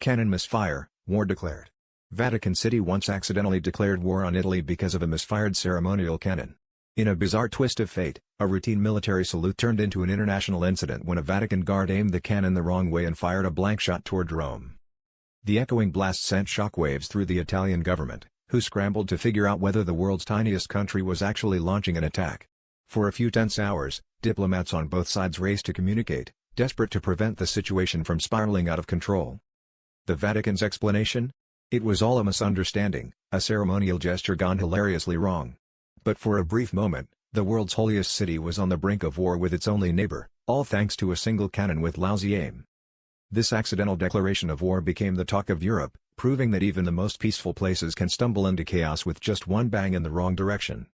Canon misfire, war declared. Vatican City once accidentally declared war on Italy because of a misfired ceremonial cannon. In a bizarre twist of fate, a routine military salute turned into an international incident when a Vatican guard aimed the cannon the wrong way and fired a blank shot toward Rome. The echoing blast sent shockwaves through the Italian government, who scrambled to figure out whether the world's tiniest country was actually launching an attack. For a few tense hours, diplomats on both sides raced to communicate, desperate to prevent the situation from spiraling out of control. The Vatican's explanation? It was all a misunderstanding, a ceremonial gesture gone hilariously wrong. But for a brief moment, the world's holiest city was on the brink of war with its only neighbor, all thanks to a single cannon with lousy aim. This accidental declaration of war became the talk of Europe, proving that even the most peaceful places can stumble into chaos with just one bang in the wrong direction.